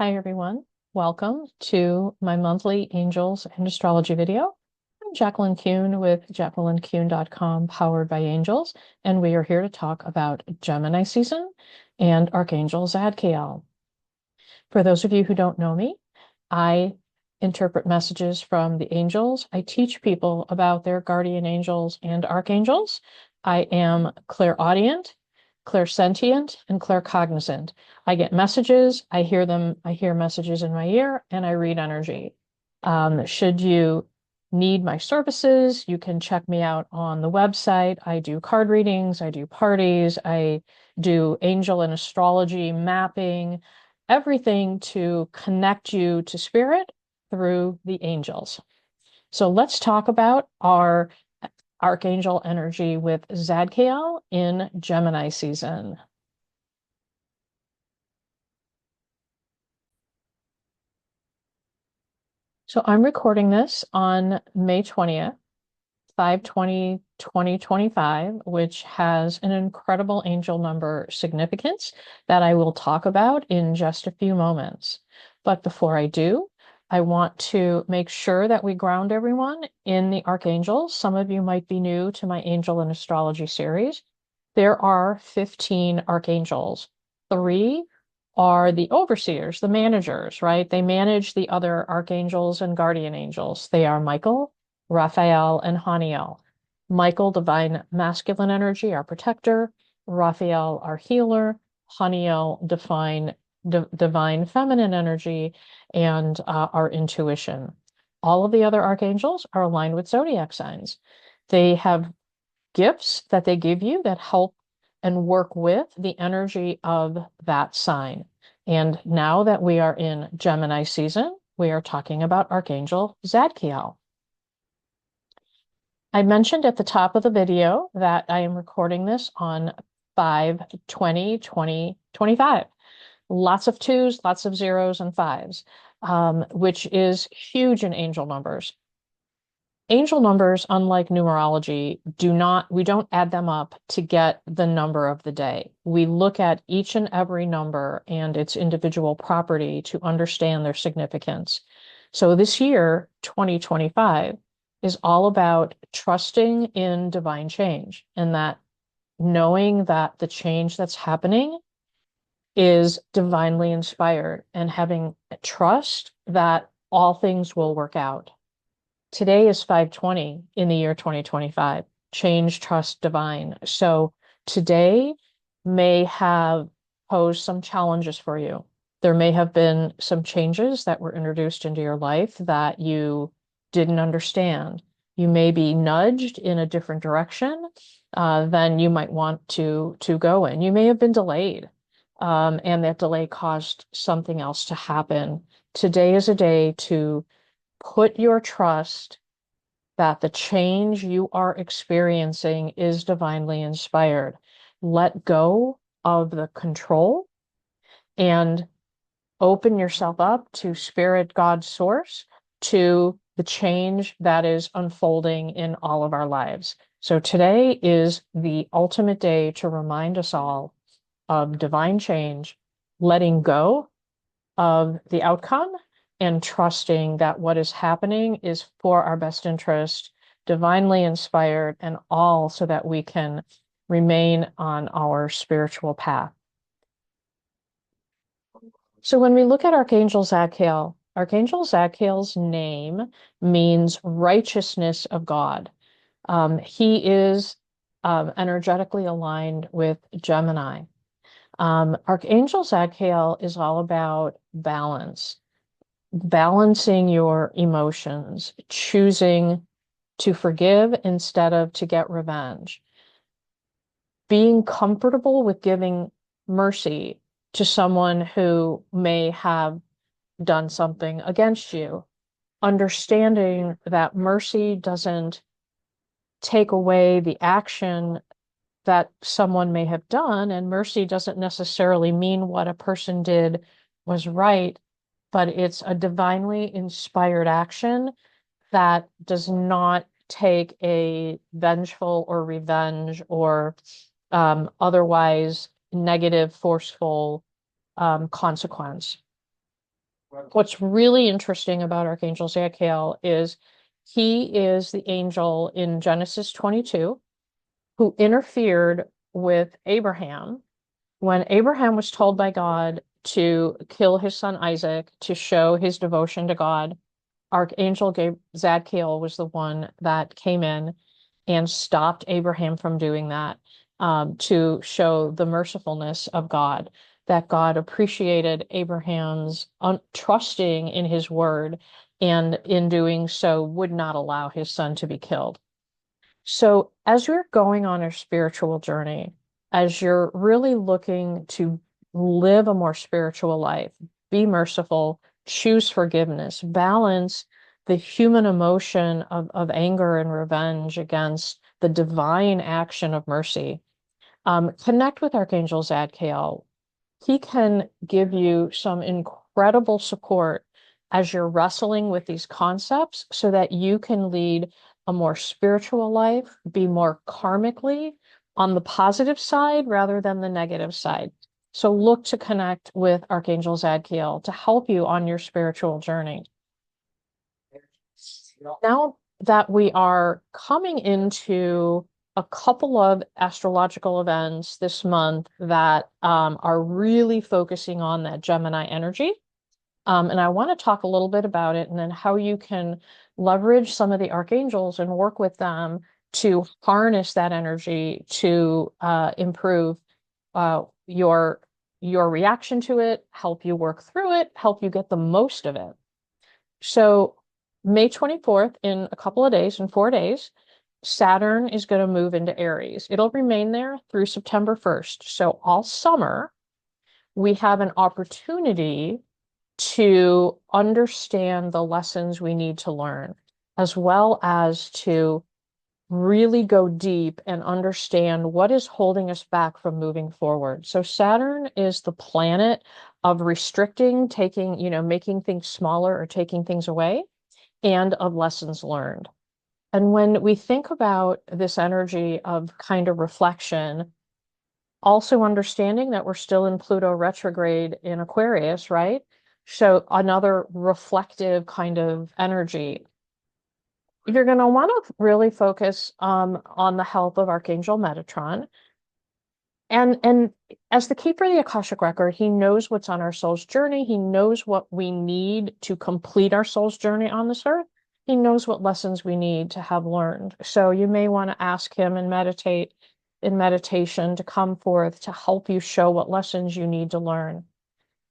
Hi, everyone. Welcome to my monthly Angels and Astrology video. I'm Jacqueline Kuhn with JacquelineKuhn.com, powered by angels, and we are here to talk about Gemini season and Archangel Zadkiel. For those of you who don't know me, I interpret messages from the angels. I teach people about their guardian angels and archangels. I am clairaudient, clairsentient, and claircognizant. I get messages, I hear them, I hear messages in my ear, and I read energy. Should you need my services, you can check me out on the website. I do card readings, I do parties, I do angel and astrology mapping, everything to connect you to spirit through the angels. So let's talk about our archangel energy with Zadkiel in Gemini season. So I'm recording this on May 20th, 5/20/2025, which has an incredible angel number significance that I will talk about in just a few moments. But before I do, I want to make sure that we ground everyone in the archangels. Some of you might be new to my Angel and Astrology series. There are 15 archangels. 3 are the overseers, the managers, right? They manage the other archangels and guardian angels. They are Michael, Raphael, and Haniel. Michael, divine masculine energy, our protector. Raphael, our healer. Haniel, divine feminine energy, and our intuition. All of the other archangels are aligned with zodiac signs. They have gifts that they give you that help and work with the energy of that sign. And now that we are in Gemini season, we are talking about Archangel Zadkiel. I mentioned at the top of the video that I am recording this on 5/20/2025. Lots of 2s, lots of 0s and 5s, which is huge in angel numbers. Angel numbers, unlike numerology, we don't add them up to get the number of the day. We look at each and every number and its individual property to understand their significance. So this year, 2025, is all about trusting in divine change, and that knowing that the change that's happening is divinely inspired, and having trust that all things will work out. Today is 5/20 in the year 2025. Change, trust, divine. So today may have posed some challenges for you. There may have been some changes that were introduced into your life that you didn't understand. You may be nudged in a different direction than you might want to go in. You may have been delayed, and that delay caused something else to happen. Today is a day to put your trust that the change you are experiencing is divinely inspired. Let go of the control and open yourself up to spirit, God, source, to the change that is unfolding in all of our lives. So today is the ultimate day to remind us all of divine change, letting go of the outcome, and trusting that what is happening is for our best interest, divinely inspired, and all so that we can remain on our spiritual path. So when we look at Archangel Zadkiel's name means righteousness of God. He is energetically aligned with Gemini. Archangel Zadkiel is all about balance, balancing your emotions, choosing to forgive instead of to get revenge, being comfortable with giving mercy to someone who may have done something against you, understanding that mercy doesn't take away the action that someone may have done, and mercy doesn't necessarily mean what a person did was right, but it's a divinely inspired action that does not take a vengeful or revenge or otherwise negative, forceful consequence. What's really interesting about Archangel Zadkiel is he is the angel in Genesis 22 who interfered with Abraham when Abraham was told by God to kill his son Isaac to show his devotion to God. Archangel Zadkiel was the one that came in and stopped Abraham from doing that, to show the mercifulness of God, that God appreciated Abraham's trusting in his word, and in doing so would not allow his son to be killed. So, as you're going on a spiritual journey, as you're really looking to live a more spiritual life, be merciful, choose forgiveness, balance the human emotion of anger and revenge against the divine action of mercy. Connect with Archangel Zadkiel. He can give you some incredible support as you're wrestling with these concepts so that you can lead a more spiritual life, be more karmically on the positive side rather than the negative side. So look to connect with Archangel Zadkiel to help you on your spiritual journey. Now that we are coming into a couple of astrological events this month that are really focusing on that Gemini energy. And I want to talk a little bit about it and then how you can leverage some of the archangels and work with them to harness that energy to improve your reaction to it, help you work through it, help you get the most of it. So May 24th, in a couple of days, in 4 days, Saturn is going to move into Aries. It'll remain there through September 1st. So all summer, we have an opportunity to understand the lessons we need to learn, as well as to really go deep and understand what is holding us back from moving forward. So Saturn is the planet of restricting, taking, making things smaller or taking things away, and of lessons learned. And when we think about this energy of kind of reflection, also understanding that we're still in Pluto retrograde in Aquarius, right? So another reflective kind of energy. You're going to want to really focus on the help of Archangel Metatron. And as the keeper of the Akashic Record, he knows what's on our soul's journey. He knows what we need to complete our soul's journey on this earth. He knows what lessons we need to have learned. So you may want to ask him and meditate in meditation to come forth to help you show what lessons you need to learn.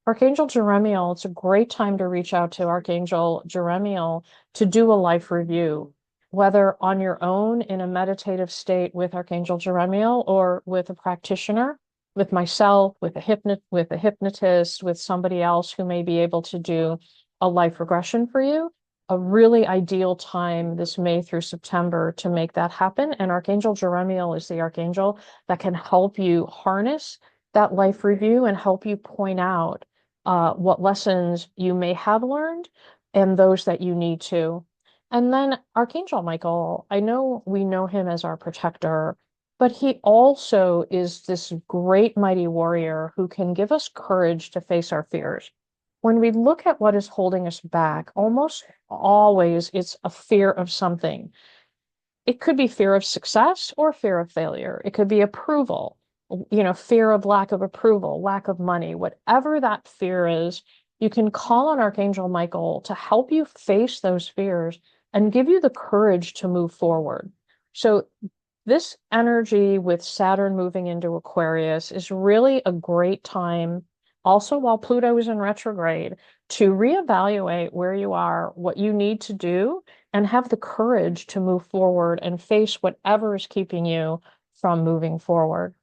Archangel Jeremiel, it's a great time to reach out to Archangel Jeremiel to do a life review, whether on your own in a meditative state with Archangel Jeremiel or with a practitioner, with myself, with a hypnotist, with somebody else who may be able to do a life regression for you. A really ideal time this May through September to make that happen. And Archangel Jeremiel is the archangel that can help you harness that life review and help you point out what lessons you may have learned and those that you need to. And then Archangel Michael, I know we know him as our protector, but he also is this great mighty warrior who can give us courage to face our fears. When we look at what is holding us back, almost always it's a fear of something. It could be fear of success or fear of failure. It could be approval, fear of lack of approval, lack of money, whatever that fear is. You can call on Archangel Michael to help you face those fears and give you the courage to move forward. So this energy with Saturn moving into Aquarius is really a great time, also while Pluto is in retrograde, to reevaluate where you are, what you need to do, and have the courage to move forward and face whatever is keeping you from moving forward.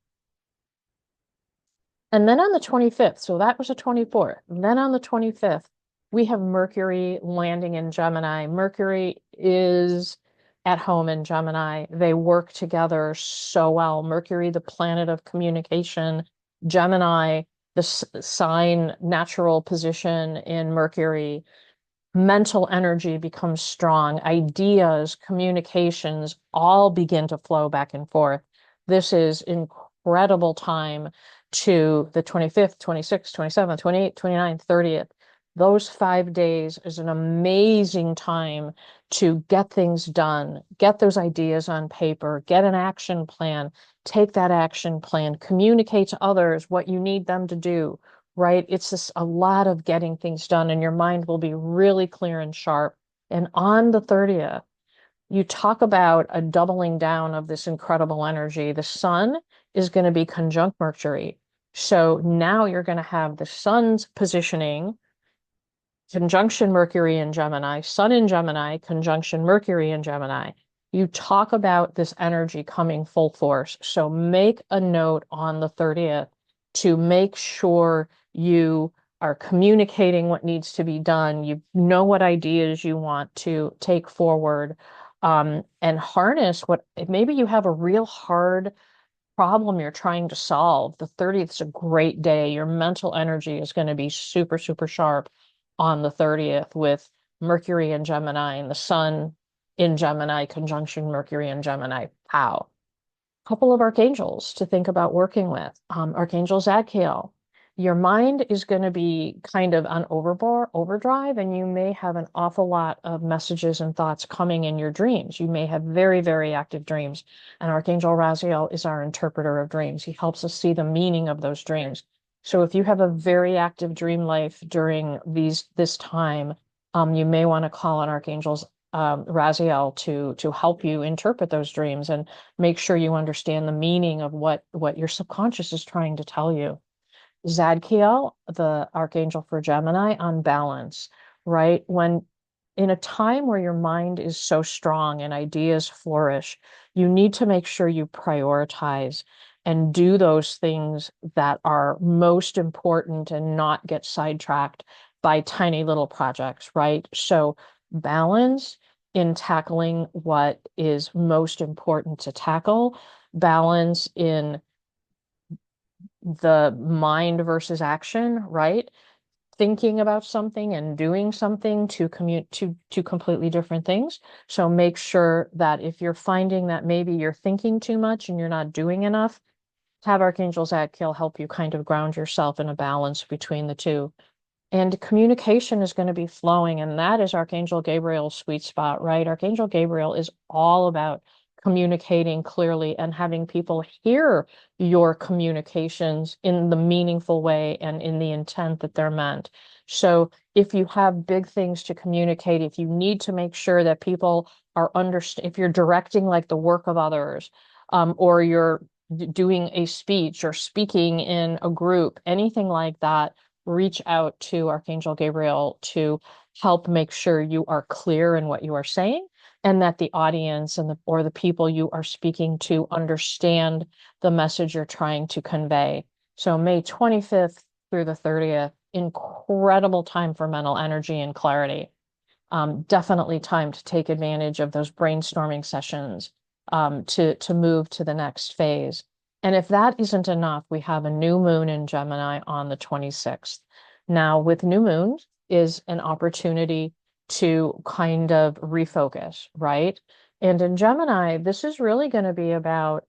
And then on the 25th, so that was the 24th, and then on the 25th, we have Mercury landing in Gemini. Mercury is at home in Gemini. They work together so well. Mercury, the planet of communication, Gemini, the sign natural position in Mercury. Mental energy becomes strong. Ideas, communications all begin to flow back and forth. This is incredible time to the 25th, 26th, 27th, 28th, 29th, 30th. those 5 days is an amazing time to get things done, get those ideas on paper, get an action plan, take that action plan, communicate to others what you need them to do, right? It's just a lot of getting things done, and your mind will be really clear and sharp. And on the 30th, you talk about a doubling down of this incredible energy. The sun is going to be conjunct Mercury. So now you're going to have the sun's positioning, conjunction Mercury in Gemini, sun in Gemini, conjunction Mercury in Gemini. You talk about this energy coming full force. So make a note on the 30th to make sure you are communicating what needs to be done. You know what ideas you want to take forward, and harness what maybe you have a real hard problem you're trying to solve. The 30th is a great day. Your mental energy is going to be super, super sharp on the 30th with Mercury in Gemini and the sun in Gemini, conjunction Mercury in Gemini. Pow. Couple of archangels to think about working with. Archangel Zadkiel. Your mind is going to be kind of on overdrive, and you may have an awful lot of messages and thoughts coming in your dreams. You may have very, very active dreams. And Archangel Raguel is our interpreter of dreams. He helps us see the meaning of those dreams. So if you have a very active dream life during this time, you may want to call on Archangels Raziel to help you interpret those dreams and make sure you understand the meaning of what your subconscious is trying to tell you. Zadkiel, the archangel for Gemini, on balance, right? When in a time where your mind is so strong and ideas flourish, you need to make sure you prioritize and do those things that are most important and not get sidetracked by tiny little projects, right? So balance in tackling what is most important to tackle, balance in the mind versus action, right? Thinking about something and doing something to commute to completely different things. So make sure that if you're finding that maybe you're thinking too much and you're not doing enough, have Archangel Zadkiel help you kind of ground yourself in a balance between the two. And communication is going to be flowing, and that is Archangel Gabriel's sweet spot, right? Archangel Gabriel is all about communicating clearly and having people hear your communications in the meaningful way and in the intent that they're meant. So if you have big things to communicate, if you need to make sure that people are if you're directing like the work of others, or you're doing a speech or speaking in a group, anything like that, reach out to Archangel Gabriel to help make sure you are clear in what you are saying and that the audience and or the people you are speaking to understand the message you're trying to convey. So May 25th through the 30th, incredible time for mental energy and clarity. Definitely time to take advantage of those brainstorming sessions, to move to the next phase. And if that isn't enough, we have a new moon in Gemini on the 26th. Now, with new moons is an opportunity to kind of refocus, right? And in Gemini, this is really going to be about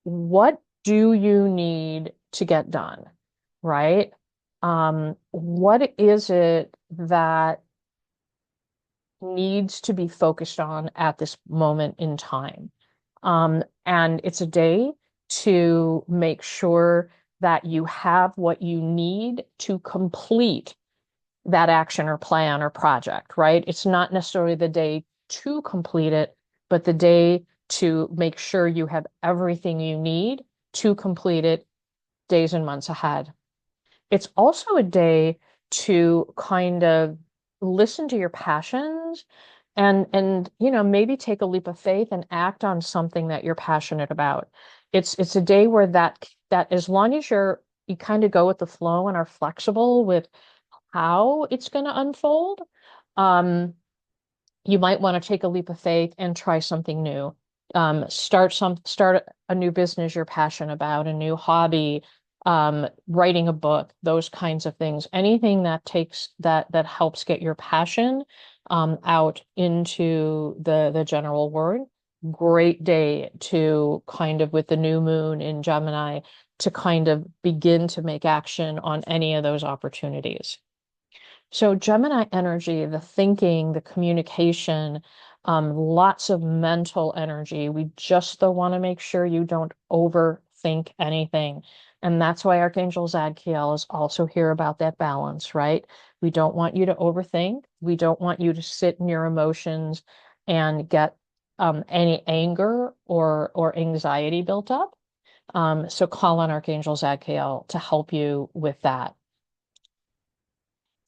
what do you need to get done, right? What is it that needs to be focused on at this moment in time? And it's a day to make sure that you have what you need to complete that action or plan or project, right? It's not necessarily the day to complete it, but the day to make sure you have everything you need to complete it days and months ahead. It's also a day to kind of listen to your passions and maybe take a leap of faith and act on something that you're passionate about. It's a day where that as long as you kind of go with the flow and are flexible with how it's going to unfold, you might want to take a leap of faith and try something new. Start a new business you're passionate about, a new hobby, writing a book, those kinds of things. Anything that helps get your passion out into the general world. Great day to kind of, with the new moon in Gemini, to kind of begin to make action on any of those opportunities. So Gemini energy, the thinking, the communication, lots of mental energy. We just though want to make sure you don't overthink anything. And that's why Archangel Zadkiel is also here about that balance, right? We don't want you to overthink. We don't want you to sit in your emotions and get any anger or anxiety built up. So call on Archangel Zadkiel to help you with that.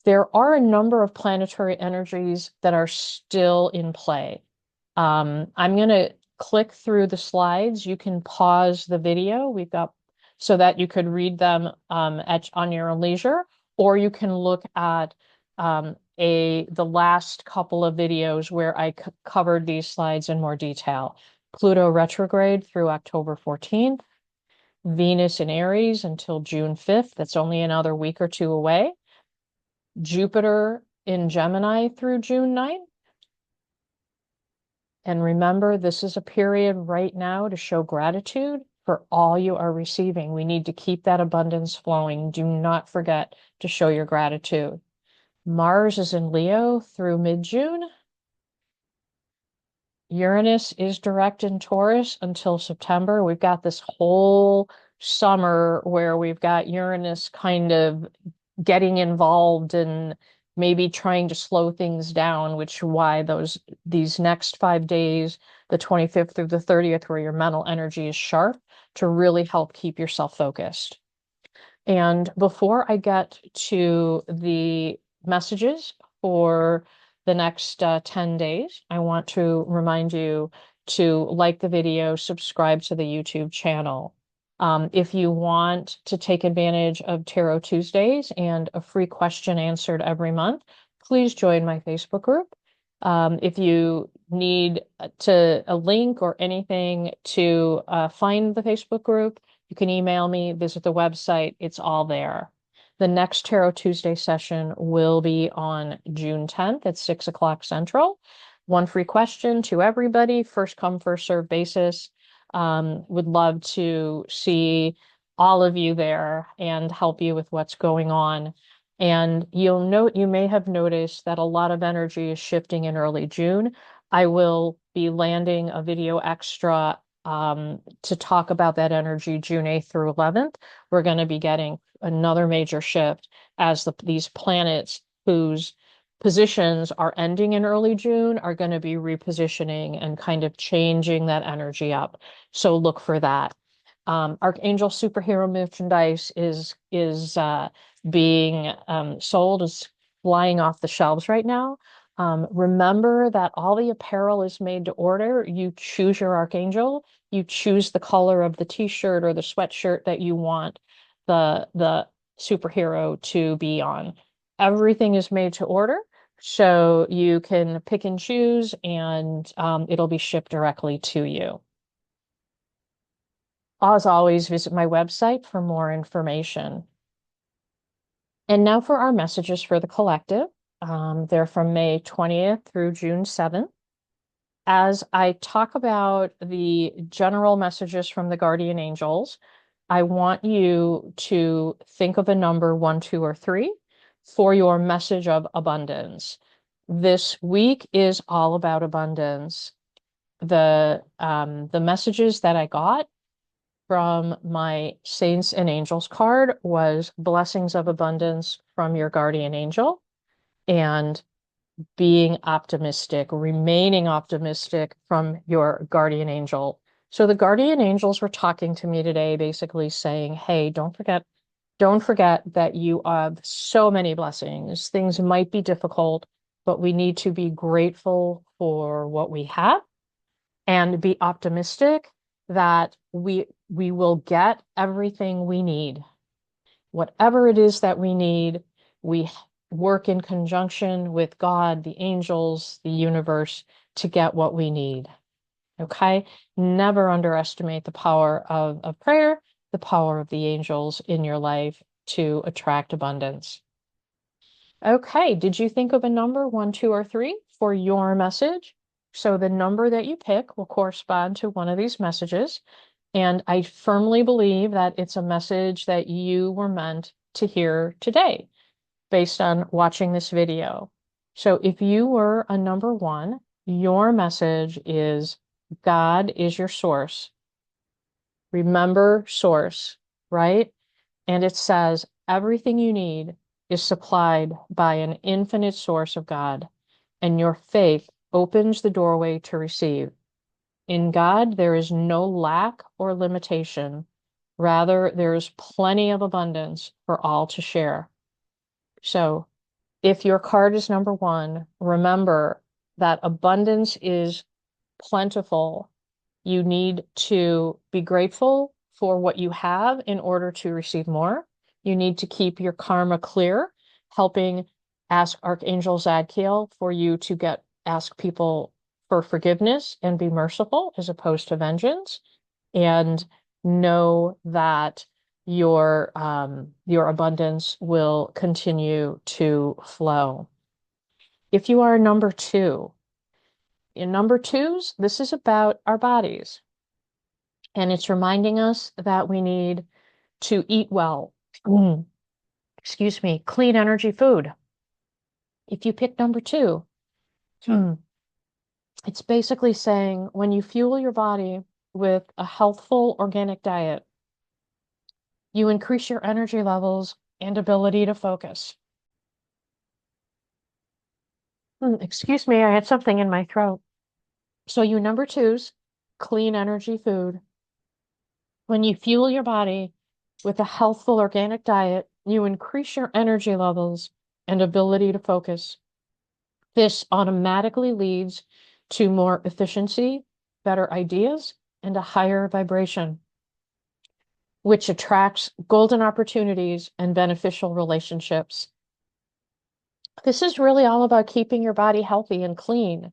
There are a number of planetary energies that are still in play. I'm going to click through the slides. You can pause the video. We've got so that you could read them on your own leisure, or you can look at the last couple of videos where I covered these slides in more detail. Pluto retrograde through October 14th, Venus in Aries until June 5th. That's only another week or two away. Jupiter in Gemini through June 9th. And remember, this is a period right now to show gratitude for all you are receiving. We need to keep that abundance flowing. Do not forget to show your gratitude. Mars is in Leo through mid-June. Uranus is direct in Taurus until September. We've got this whole summer where we've got Uranus kind of getting involved and maybe trying to slow things down, which why these next 5 days, the 25th through the 30th, where your mental energy is sharp to really help keep yourself focused. And before I get to the messages for the next 10 days, I want to remind you to like the video, subscribe to the YouTube channel. If you want to take advantage of Tarot Tuesdays and a free question answered every month, please join my Facebook group. If you need a link or anything to find the Facebook group, you can email me, visit the website. It's all there. The next Tarot Tuesday session will be on June 10th at 6 o'clock Central. One free question to everybody, first come, first serve basis. Would love to see all of you there and help you with what's going on. And you may have noticed that a lot of energy is shifting in early June. I will be landing a video extra to talk about that energy June 8th through 11th. We're going to be getting another major shift as these planets whose positions are ending in early June are going to be repositioning and kind of changing that energy up. So look for that. Archangel superhero merchandise is being sold, is flying off the shelves right now. Remember that all the apparel is made to order. You choose your archangel. You choose the color of the t-shirt or the sweatshirt that you want the superhero to be on. Everything is made to order, so you can pick and choose, and it'll be shipped directly to you. As always, visit my website for more information. And now for our messages for the collective. They're from May 20th through June 7th. As I talk about the general messages from the guardian angels, I want you to think of a number 1, 2, or 3 for your message of abundance. This week is all about abundance. The messages that I got from my Saints and Angels card was blessings of abundance from your guardian angel and being optimistic, remaining optimistic from your guardian angel. So the guardian angels were talking to me today, basically saying, hey, don't forget that you have so many blessings. Things might be difficult, but we need to be grateful for what we have and be optimistic that we will get everything we need. Whatever it is that we need, we work in conjunction with God, the angels, the universe to get what we need. Okay? Never underestimate the power of prayer, the power of the angels in your life to attract abundance. Okay, did you think of a number 1, 2, or 3 for your message? So the number that you pick will correspond to one of these messages. And I firmly believe that it's a message that you were meant to hear today. based on watching this video. So if you were a number one, your message is God is your source. Remember source, right? And it says everything you need is supplied by an infinite source of God, and your faith opens the doorway to receive. In God, there is no lack or limitation. Rather, there is plenty of abundance for all to share. So, if your card is number one, remember that abundance is plentiful. You need to be grateful for what you have in order to receive more. You need to keep your karma clear, helping ask Archangel Zadkiel for you to ask people for forgiveness and be merciful as opposed to vengeance. And know that your abundance will continue to flow. If you are a number two, in number twos, this is about our bodies. And it's reminding us that we need to eat well. Excuse me, clean energy food. If you pick number two, it's basically saying when you fuel your body with a healthful organic diet, you increase your energy levels and ability to focus. Excuse me, I had something in my throat. So you number twos, clean energy food. When you fuel your body with a healthful organic diet, you increase your energy levels and ability to focus. This automatically leads to more efficiency, better ideas, and a higher vibration, which attracts golden opportunities and beneficial relationships. This is really all about keeping your body healthy and clean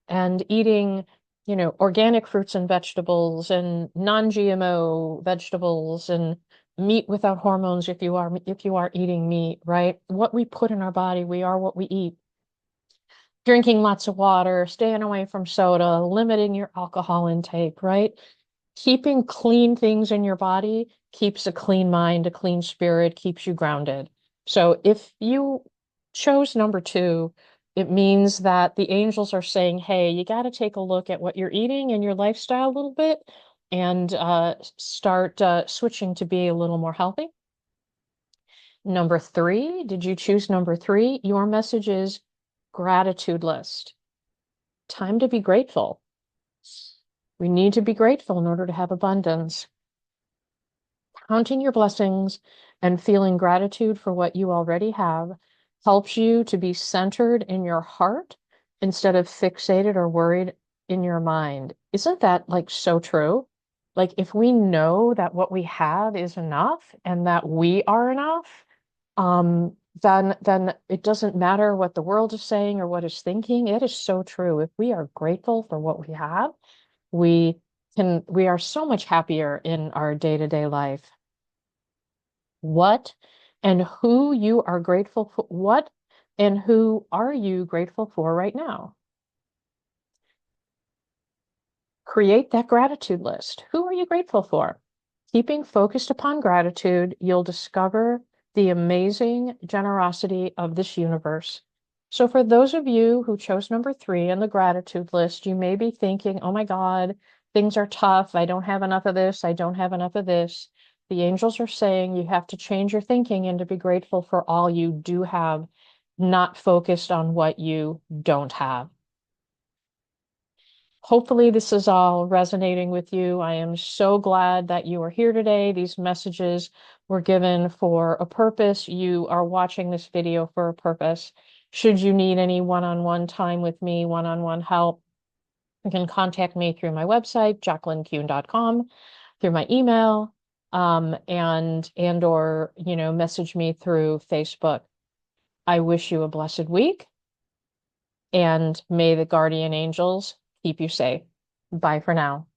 and eating, organic fruits and vegetables and non-GMO vegetables and meat without hormones if you are eating meat, right? What we put in our body, we are what we eat. Drinking lots of water, staying away from soda, limiting your alcohol intake, right? Keeping clean things in your body keeps a clean mind, a clean spirit, keeps you grounded. So if you chose number two, it means that the angels are saying, hey, you got to take a look at what you're eating and your lifestyle a little bit and start switching to be a little more healthy. Number three, did you choose number three? Your message is gratitude list. Time to be grateful. We need to be grateful in order to have abundance. Counting your blessings and feeling gratitude for what you already have helps you to be centered in your heart instead of fixated or worried in your mind. Isn't that like so true? Like if we know that what we have is enough and that we are enough, then it doesn't matter what the world is saying or what is thinking. It is so true. If we are grateful for what we have, we are so much happier in our day-to-day life. What and who you are grateful for, what and who are you grateful for right now? Create that gratitude list. Who are you grateful for? Keeping focused upon gratitude, you'll discover the amazing generosity of this universe. So for those of you who chose number three in the gratitude list, you may be thinking, oh my God, things are tough. I don't have enough of this. I don't have enough of this. The angels are saying you have to change your thinking and to be grateful for all you do have, not focused on what you don't have. Hopefully this is all resonating with you. I am so glad that you are here today. These messages were given for a purpose. You are watching this video for a purpose. Should you need any one-on-one time with me, one-on-one help, you can contact me through my website, JacquelineKuhn.com, through my email, or message me through Facebook. I wish you a blessed week, and may the guardian angels keep you safe. Bye for now.